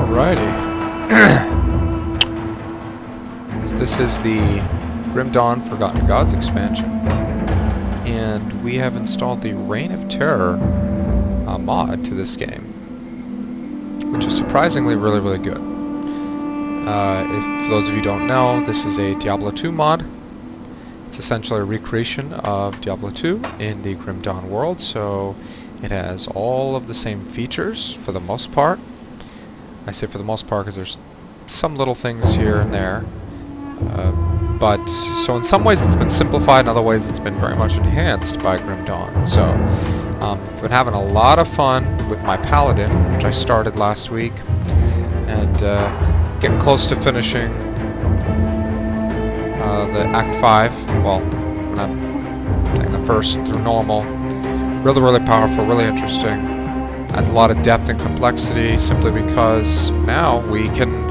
Alrighty. This is the Grim Dawn Forgotten Gods expansion. And we have installed the Reign of Terror mod to this game, which is surprisingly really good. For those of you who don't know, this is a Diablo 2 mod. It's essentially a recreation of Diablo 2 in the Grim Dawn world, so it has all of the same features for the most part. I say for the most part because there's some little things here and there. But so in some ways it's been simplified, in other ways it's been very much enhanced by Grim Dawn. So I've been having a lot of fun with my Paladin, which I started last week, and getting close to finishing the Act 5. Well, when I'm taking the first through normal. Really powerful, really interesting. Adds a lot of depth and complexity simply because now we can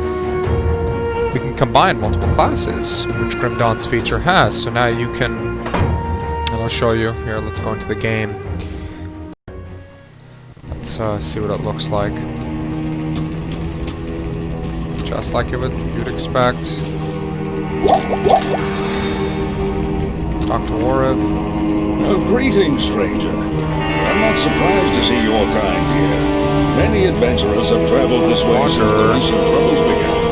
combine multiple classes, which Grim Dawn's feature has. So now you can, and I'll show you here. Let's go into the game. Let's see what it looks like. Just like you'd expect. Dr. Warib. Oh, greetings, stranger. I'm not surprised to see your kind here. Many adventurers have traveled this way since the recent troubles began.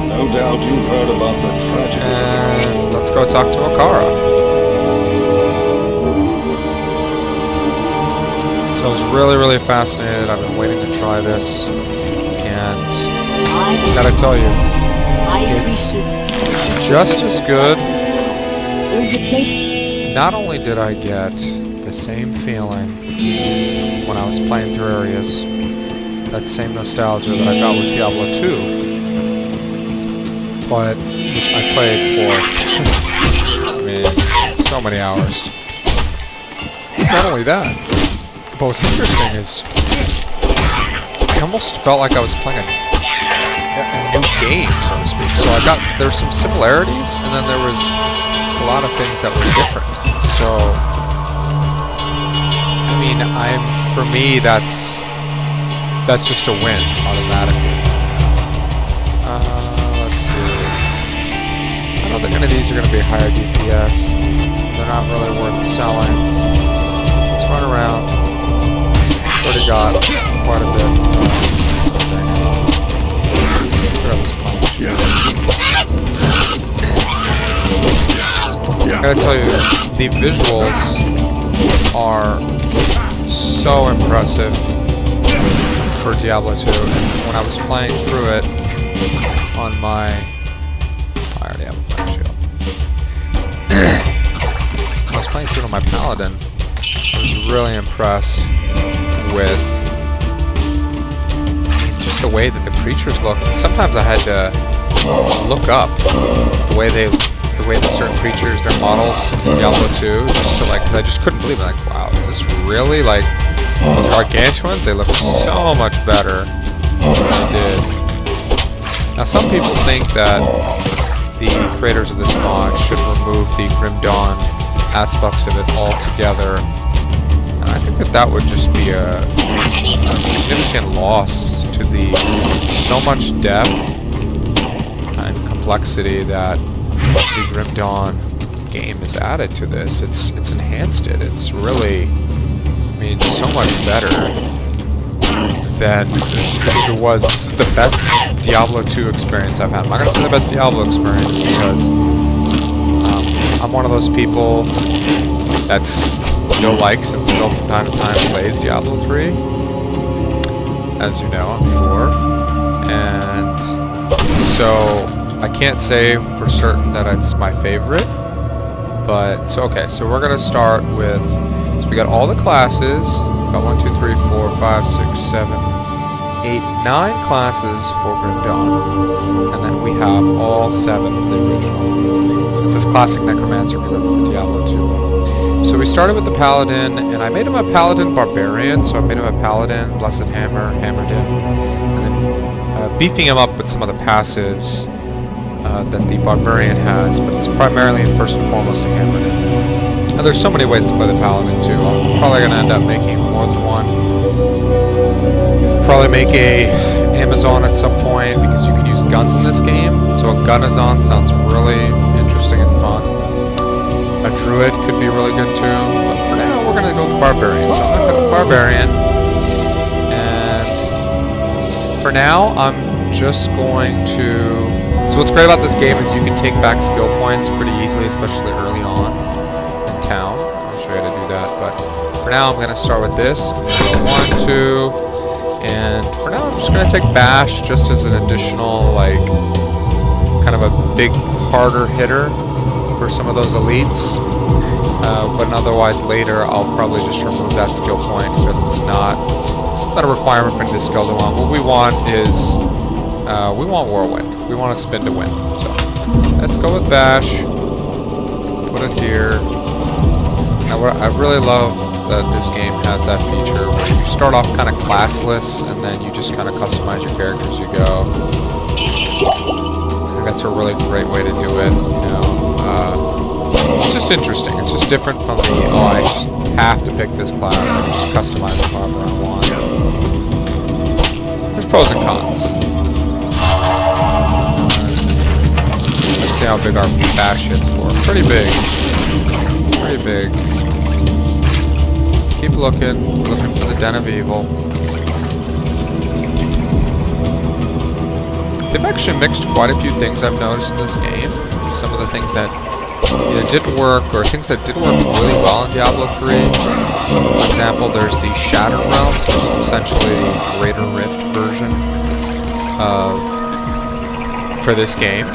No doubt you've heard about the tragedy. And let's go talk to Okara. So I was really fascinated. I've been waiting to try this, and gotta tell you, it's just as good. Not only did I get the same feeling when I was playing through areas, that same nostalgia that I got with Diablo 2, but which I played for, so many hours. Not only that, but what's interesting is I almost felt like I was playing a new game, so to speak. So there's some similarities, and then there was a lot of things that were different. So, I mean, for me, that's just a win automatically. Let's see. I don't think any of these are going to be higher DPS. They're not really worth selling. Let's run around. Already got quite a bit. I gotta tell you, the visuals are so impressive for Diablo 2, and when I was playing through it on my... I already have a fire shield. I was playing through it on my Paladin. I was really impressed with just the way that the creatures looked. Sometimes I had to look up the way that certain creatures, their models in Diablo 2, just to because I just couldn't believe it. Like, wow, is this really those gargantuans? They look so much better than they did. Now, some people think that the creators of this mod should remove the Grim Dawn aspects of it altogether, and I think that would just be a significant loss to so much depth and complexity that the Grim Dawn game has added to this. It's enhanced it. It's really, so much better than it was. This is the best Diablo 2 experience I've had. I'm not going to say the best Diablo experience because I'm one of those people that still likes and still from time to time plays Diablo 3. As you know, I'm sure. And so I can't say for certain that it's my favorite, but so we're gonna start with, so we got all the classes. We got 1, 2, 3, 4, 5, 6, 7, 8, 9 classes for Grim Dawn, and then we have all 7 for the original. So it says Classic Necromancer because that's the Diablo 2 one. So we started with the Paladin, and I made him a Paladin Barbarian, so I made him a Paladin, Blessed Hammer, Hammered in, and then beefing him up with some of the passives that the Barbarian has, but it's primarily and first and foremost a Hammered in. And there's so many ways to play the Paladin too. I'm probably going to end up making more than one. Probably make a Amazon at some point because you can use guns in this game. So a gun-azon sounds really interesting and fun. A druid could be really good too. But for now, we're going to go with barbarian. So I'm going to go with barbarian. And for now, I'm just going to... So what's great about this game is you can take back skill points pretty easily, especially early on in town. I'll show you how to do that. But for now, I'm going to start with this. 1, 2... And for now, I'm just going to take Bash just as an additional, like, kind of a big, harder hitter for some of those elites. But otherwise, later, I'll probably just remove that skill point because it's not a requirement for any skills we want. What we want is, we want Whirlwind. We want to spin to win. So, let's go with Bash. Put it here. Now, what I really love that this game has that feature where you start off kind of classless and then you just kind of customize your character as you go. I think that's a really great way to do it, you know. It's just interesting. It's just different from the, oh, I just have to pick this class. I can just customize it however I want. There's pros and cons. Let's see how big our bash hits for. Pretty big. Pretty big. Keep looking for the Den of Evil. They've actually mixed quite a few things I've noticed in this game. Some of the things that either didn't work or things that did work really well in Diablo 3. For example, there's the Shattered Realms, which is essentially a Greater Rift version for this game.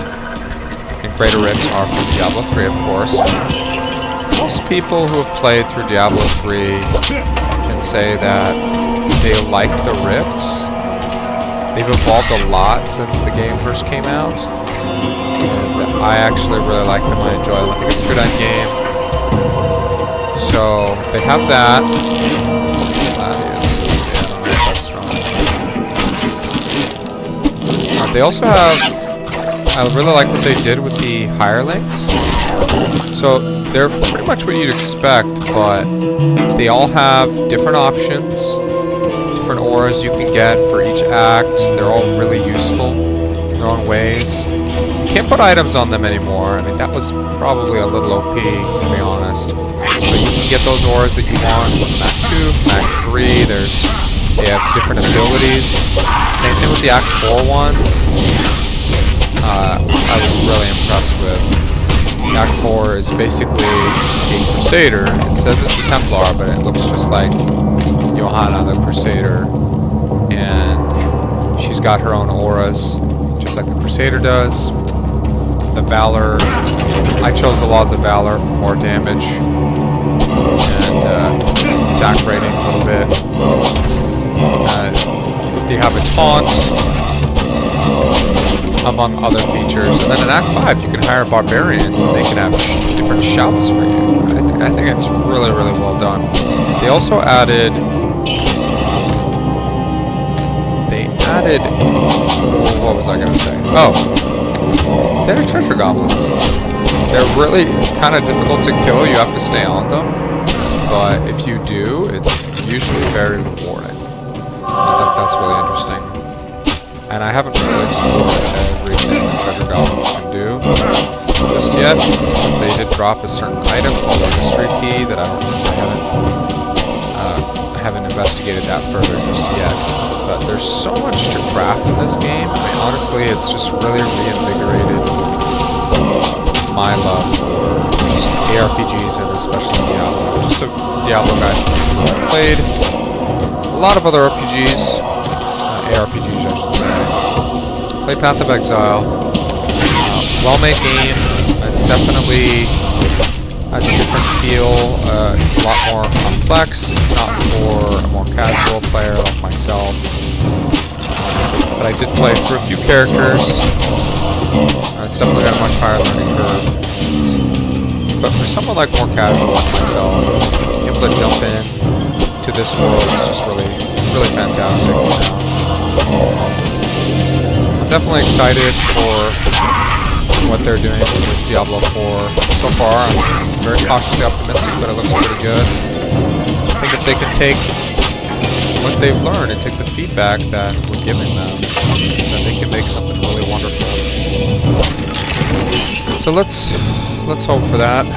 And Greater Rifts are from Diablo 3, of course. Most people who have played through Diablo 3 can say that they like the rifts. They've evolved a lot since the game first came out. And I actually really like them. I enjoy them. I think it's a good end game. So they have that. They also have... I really like what they did with the hirelings. So they're pretty much what you'd expect, but they all have different options, different auras you can get for each act. They're all really useful in their own ways. You can't put items on them anymore. I mean, that was probably a little OP, to be honest. But you can get those auras that you want with Act 2, Act 3. They have different abilities. Same thing with the Act 4 ones. I was really impressed with. Act 4 is basically a Crusader. It says it's a Templar, but it looks just like Johanna the Crusader. And she's got her own auras, just like the Crusader does. The Valor, I chose the Laws of Valor for more damage and attack rating a little bit. They have a taunt, among other features. And then in Act 5, you can hire barbarians, and they can have different shouts for you. I think it's really, really well done. They also added... what was I going to say? Oh! They're treasure goblins. They're really kind of difficult to kill. You have to stay on them. But if you do, it's usually very rewarding. I think that's really interesting. And I haven't really explored everything that treasure goblins can do just yet, because they did drop a certain item called a mystery key that I haven't investigated that further just yet. But there's so much to craft in this game. I mean, honestly, it's just really reinvigorated my love for just ARPGs and especially Diablo. Just a Diablo guy. I've played a lot of other RPGs, ARPGs I should say. Played Path of Exile. Well-made game. It's definitely has a different feel. It's a lot more complex. It's not for a more casual player like myself. But I did play through a few characters. It's definitely got a much higher learning curve. But for someone like more casual like myself, being able to jump in to this world is just really, really fantastic. I'm definitely excited for what they're doing with Diablo 4 so far. I'm very cautiously optimistic, but it looks pretty good. I think if they can take what they've learned and take the feedback that we're giving them, that they can make something really wonderful. So let's hope for that. In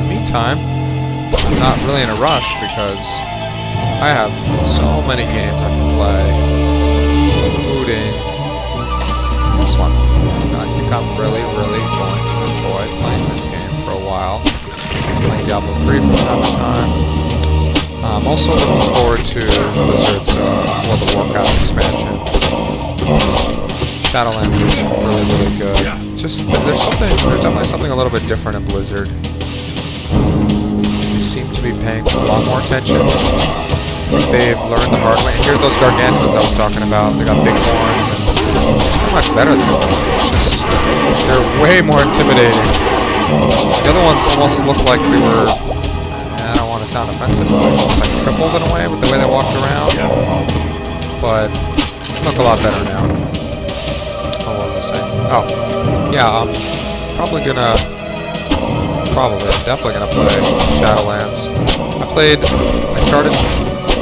the meantime, I'm not really in a rush because I have so many games I can play, including this one. I think I'm really going to enjoy playing this game for a while. Playing Diablo 3 from time to time. I'm also looking forward to Blizzard's World of Warcraft expansion. Shadowlands is really good. Just there's definitely something a little bit different in Blizzard. They seem to be paying a lot more attention. They've learned the hard way. And here's those gargantuans I was talking about. They got big horns and they're much better than them. It's just they're way more intimidating. The other ones almost look like they were, I don't want to sound offensive, but almost like crippled in a way with the way they walked around. But they look a lot better now. Oh, what was I saying? Oh, yeah, I'm definitely gonna play Shadowlands. I started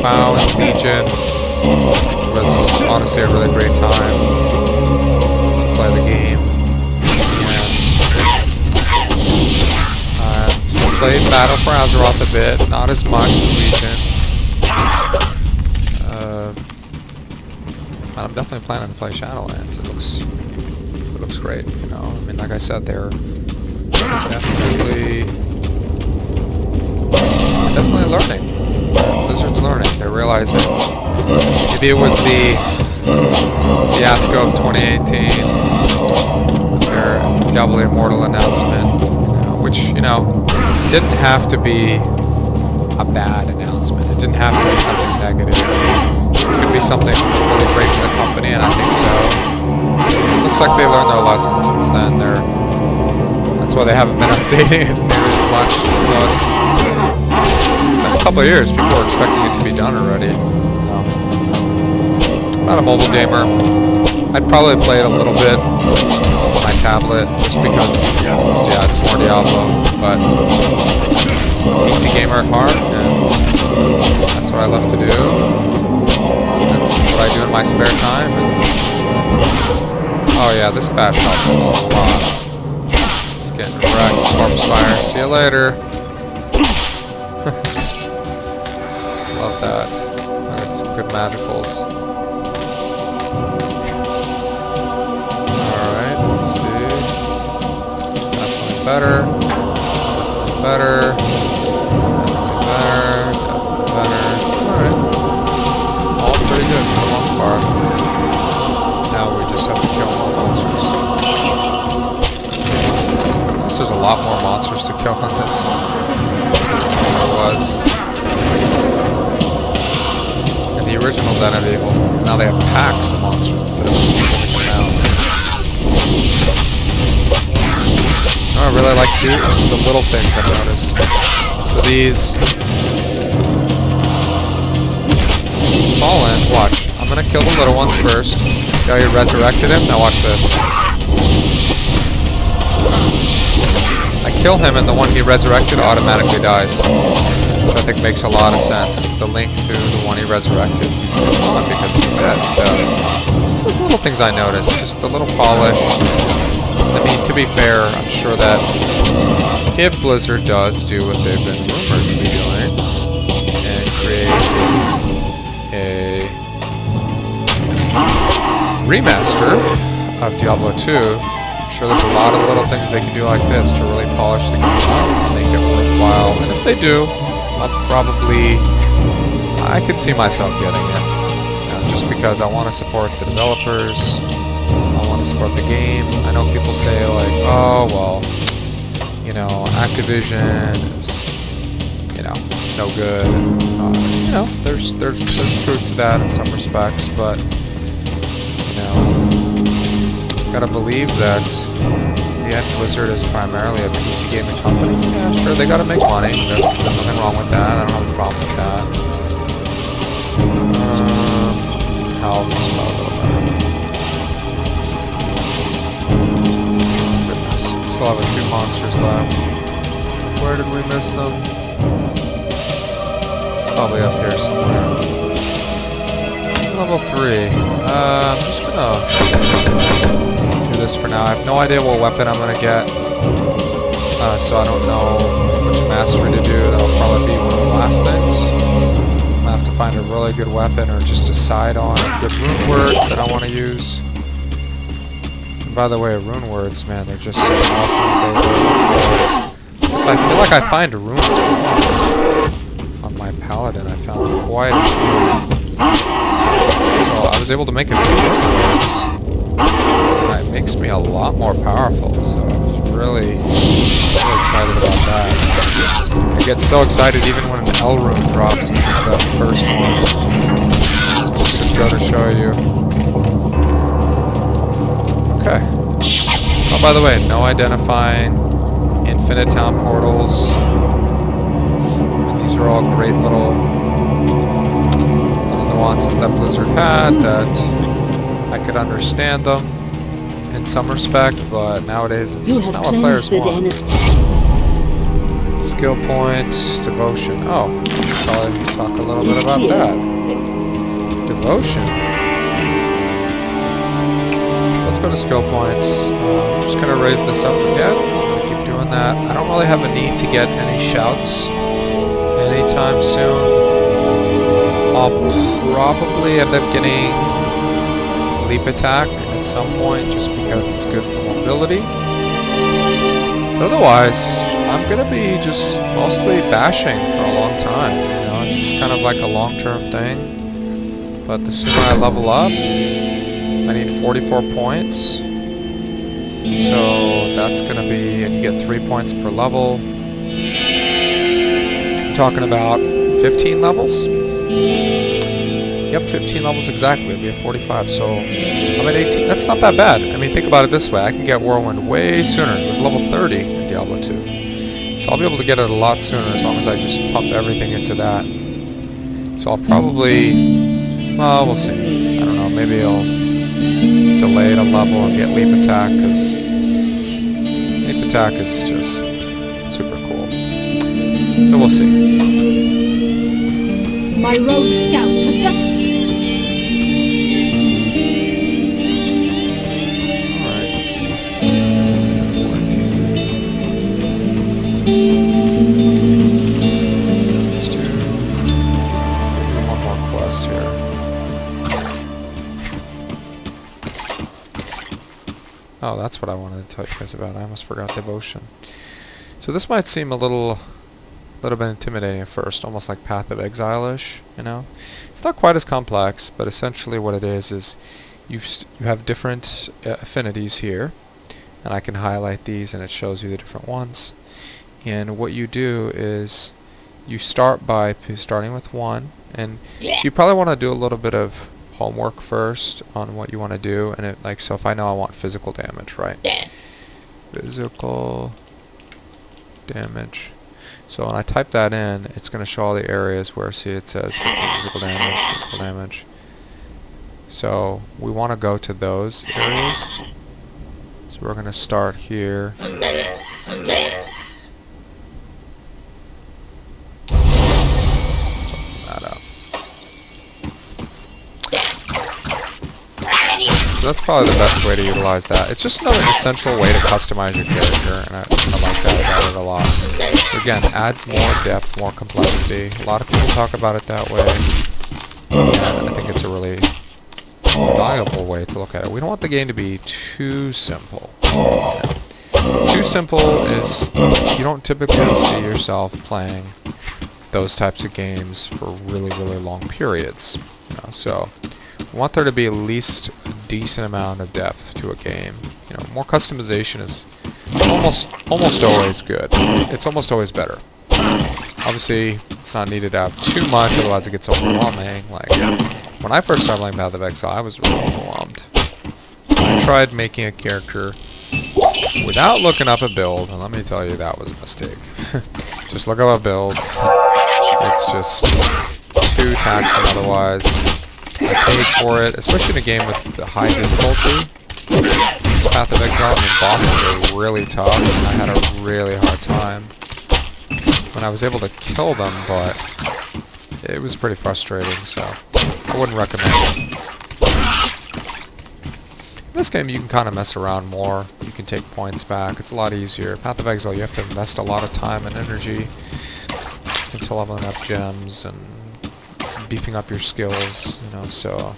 WoW and Legion. It was honestly a really great time to play the game. I played Battle for Azeroth a bit, not as much as Legion. But I'm definitely planning to play Shadowlands. It looks great, you know. I mean, like I said, they're definitely learning. Blizzard's learning. They're realizing maybe it was the fiasco of 2018, their Diablo Immortal announcement, which, you know, didn't have to be a bad announcement. It didn't have to be something negative. It could be something really great for the company, and I think so. It looks like they learned their lesson since then. That's why they haven't been updating it nearly as much. You know, it's been a couple of years. People were expecting it to be done already. I'm not a mobile gamer. I'd probably play it a little bit on my tablet just because it's more Diablo. But PC gamer at heart, and that's what I love to do. That's what I do in my spare time. And oh yeah, this bash helps a lot. Getting wrecked. Corpse fire. See you later. Love that. There's good magicals. Alright, let's see. Definitely better. Definitely better. Definitely better. Alright. All pretty good for the most part. Now we just have to kill more monsters. There's a lot more monsters to kill on this than there was in the original Den of Evil, because now they have packs of monsters instead of a specific amount. What I really like too is the little things I've noticed. So these Fallen, watch. I'm gonna kill the little ones first. See how you resurrected him? Now watch this. I kill him and the one he resurrected automatically dies. Which I think makes a lot of sense. The link to the one he resurrected, he's gone because he's dead. So it's those little things I notice, just the little polish. I mean, to be fair, I'm sure that if Blizzard does do what they've been rumored to be doing and creates a remaster of Diablo 2, sure there's a lot of little things they can do like this to really polish the game and make it worthwhile. And if they do, I could see myself getting it. You know, just because I want to support the developers, I want to support the game. I know people say like, oh well, you know, Activision is, you know, no good. You know, there's truth to that in some respects, but you know, gotta believe that in the end Blizzard is primarily a PC gaming company. Yeah, sure, they gotta make money. There's nothing wrong with that. I don't have a problem with that. Health is about a little better. Goodness, still have a few monsters left. Where did we miss them? Probably up here somewhere. level 3. I'm just gonna do this for now. I have no idea what weapon I'm gonna get. So I don't know which mastery to do. That'll probably be one of the last things. I'm gonna have to find a really good weapon or just decide on a good rune word that I want to use. And by the way, rune words, man, they're just as awesome as they were. I feel like I find runes on my paladin. I found quite a few. So I was able to make a few rune words. And it makes me a lot more powerful. So I was really excited about that. I get so excited even when an L rune drops, which is the first one. Just go to show you. Okay. Oh, by the way, no identifying infinite town portals. And these are all great little nuances that Blizzard had that I could understand them in some respect, but nowadays it's just not what players want. Skill points, devotion. Oh, probably talk a little bit about that. Devotion. So let's go to skill points. I'm just going to raise this up again. I'm going to keep doing that. I don't really have a need to get any shouts anytime soon. I'll probably end up getting leap attack at some point just because it's good for mobility. But otherwise, I'm going to be just mostly bashing for a long time. You know, it's kind of like a long-term thing. But the sooner I level up, I need 44 points. So that's going to be, and you get 3 points per level. I'm talking about 15 levels. Yep, 15 levels exactly. It'll be at 45. So I'm at 18. That's not that bad. I mean, think about it this way. I can get Whirlwind way sooner. It was level 30 in Diablo 2. So I'll be able to get it a lot sooner as long as I just pump everything into that. So I'll probably, well, we'll see. I don't know. Maybe I'll delay it a level and get leap attack because leap attack is just super cool. So we'll see. My rogue scouts have just... Oh, that's what I wanted to tell you guys about. I almost forgot devotion. So this might seem a little bit intimidating at first, almost like Path of Exile-ish, you know? It's not quite as complex, but essentially what it is you have different affinities here, and I can highlight these and it shows you the different ones. And what you do is you start by starting with one, and so you probably want to do a little bit of homework first on what you want to do, and it, like, so if I know I want physical damage, right? Physical damage. So when I type that in, it's going to show all the areas where, see, it says physical damage. So we want to go to those areas. So we're going to start here. So that's probably the best way to utilize that. It's just another essential way to customize your character, and I like that about it a lot. So again, adds more depth, more complexity. A lot of people talk about it that way, and I think it's a really valuable way to look at it. We don't want the game to be too simple. You know? Too simple is, you don't typically see yourself playing those types of games for really, really long periods. You know? So we want there to be at least a decent amount of depth to a game. You know, more customization is almost always good. It's almost always better. Obviously, it's not needed to have too much, otherwise it gets overwhelming. Like, when I first started playing Path of Exile, I was really overwhelmed. I tried making a character without looking up a build, and let me tell you, that was a mistake. Just look up a build. It's just too taxing otherwise. I paid for it, especially in a game with the high difficulty. Path of Exile, I mean, bosses are really tough, and I had a really hard time when I was able to kill them, but it was pretty frustrating, so I wouldn't recommend it. In this game, you can kind of mess around more. You can take points back. It's a lot easier. Path of Exile, you have to invest a lot of time and energy into leveling up gems and beefing up your skills, you know, so...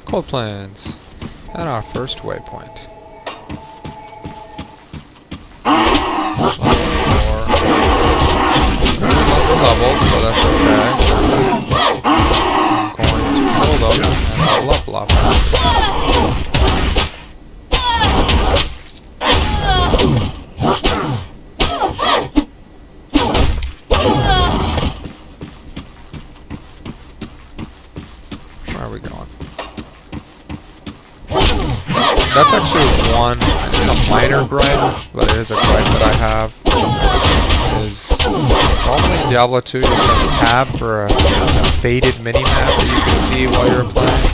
Cold Plains, and our first waypoint. Leveled, so that's okay. I'm going to kill them and level up. Where are we going? That's actually one, it's a minor gripe, but it is a gripe that I have. Is normally in Diablo 2 you press tab for a faded mini-map that you can see while you're playing.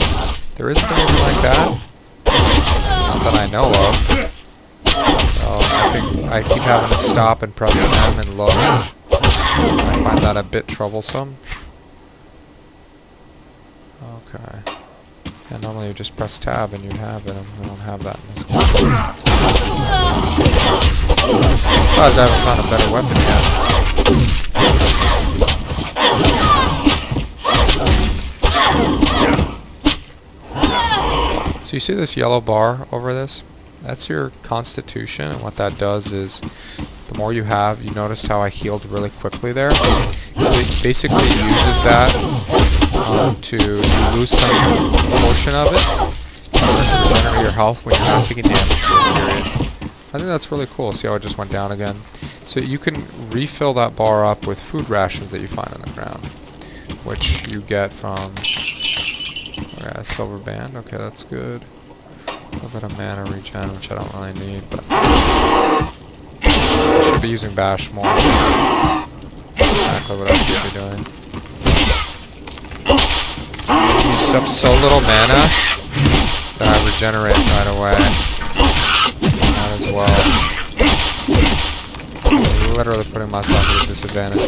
There isn't anything like that. Not that I know of. So I think I keep having to stop and press M and load. I find that a bit troublesome. Okay. And normally you just press tab and you'd have it, and we don't have that in this game. Besides, I haven't found a better weapon yet. So you see this yellow bar over this? That's your constitution, and what that does is the more you have, you noticed how I healed really quickly there? It basically uses that to lose some portion of it to regenerate your health when you're not taking damage for a period. I think that's really cool. See how it just went down again? So you can refill that bar up with food rations that you find on the ground, which you get from a silver band. Okay, that's good. A little bit of mana regen, which I don't really need, but I should be using bash more. That's exactly what I should be doing. Use up so little mana that I regenerate right away. Might as well. I'm literally putting myself at a disadvantage.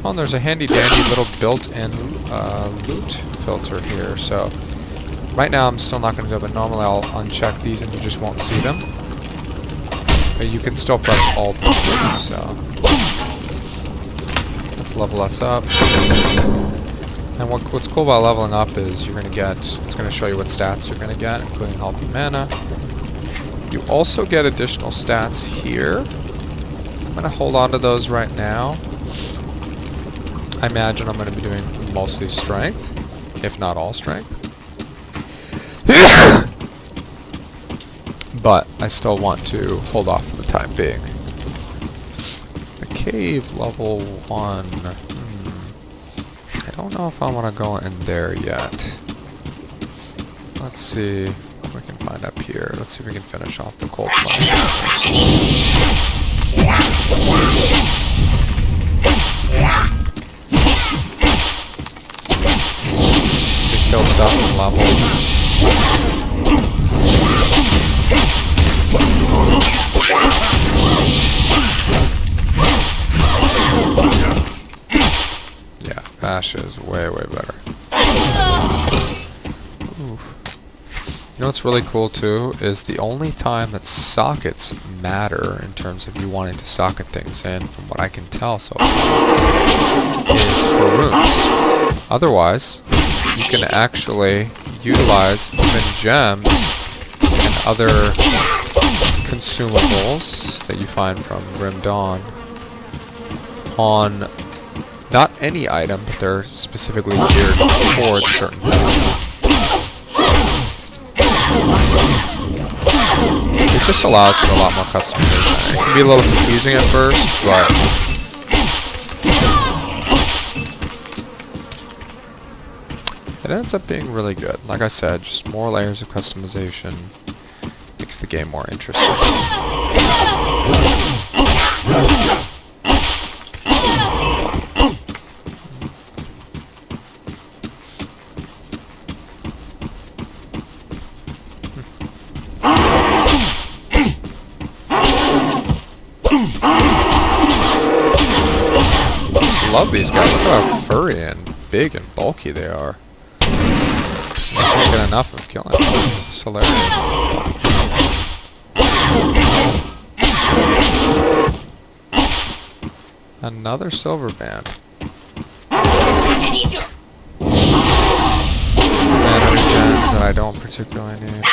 Oh, and there's a handy dandy little built-in loot filter here. So right now I'm still not going to do it, but normally I'll uncheck these and you just won't see them. But you can still press Alt and see them, so... Let's level us up. And what's cool about leveling up is you're going to get, it's going to show you what stats you're going to get, including health and mana. You also get additional stats here. I'm going to hold on to those right now. I imagine I'm going to be doing mostly strength, if not all strength. But I still want to hold off for the time being. The cave level 1. I don't know if I want to go in there yet. Let's see what we can find up here. Let's see if we can finish off the cold plunge. To kill stuff and level. Yeah, bash is way, way better. Ooh. You know what's really cool too is the only time that sockets matter in terms of you wanting to socket things in, from what I can tell so far, is for runes. Otherwise, you can actually utilize even gems and other consumables that you find from Grim Dawn on not any item, but they're specifically geared towards certain things. It just allows for a lot more customization. It can be a little confusing at first, but it ends up being really good. Like I said, just more layers of customization makes the game more interesting. love these guys. Look how furry and big and bulky they are. I can't get enough of killing them. It's hilarious. Another silver band. Mana regen that I don't particularly need.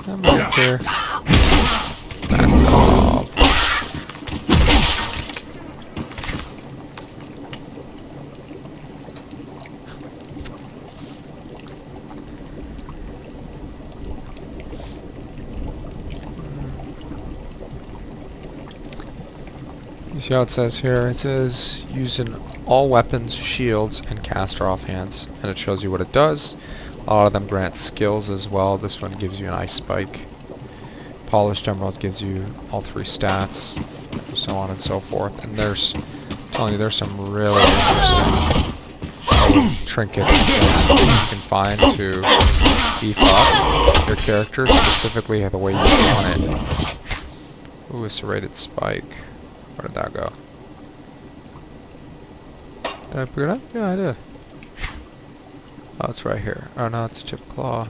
I'm up here. You see how it says here? It says using all weapons, shields, and caster offhands, and it shows you what it does. A lot of them grant skills as well. This one gives you an ice spike. Polished emerald gives you all 3 stats, so on and so forth. And there's, I'm telling you, there's some really interesting trinkets and things that you can find to beef up your character, specifically the way you want it. Ooh, a serrated spike. Where did that go? Did I pick it up? Yeah, I did. Oh, it's right here. Oh no, it's a chipped claw.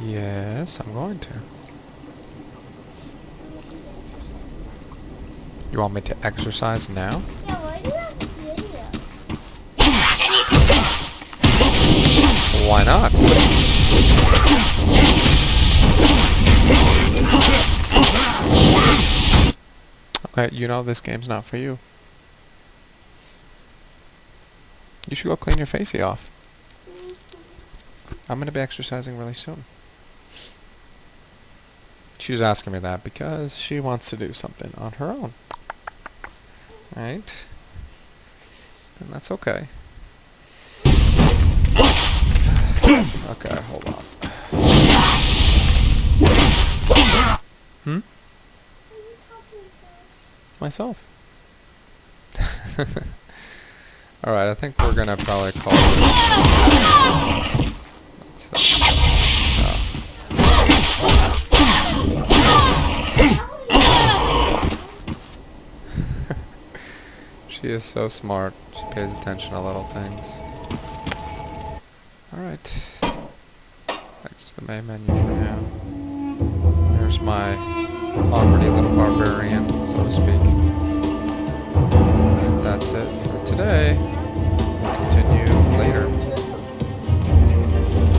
Yes, I'm going to. You want me to exercise now? Yeah, why do you have the video? Why not? Okay, you know this game's not for you. You should go clean your facey off. I'm going to be exercising really soon. She's asking me that because she wants to do something on her own. Right? And that's okay. Okay, hold on. Hmm? Myself. Alright, I think we're gonna probably call it. She is so smart. She pays attention to little things. Alright. Back to the main menu for now. There's my poverty little barbarian, so to speak. And that's it for today.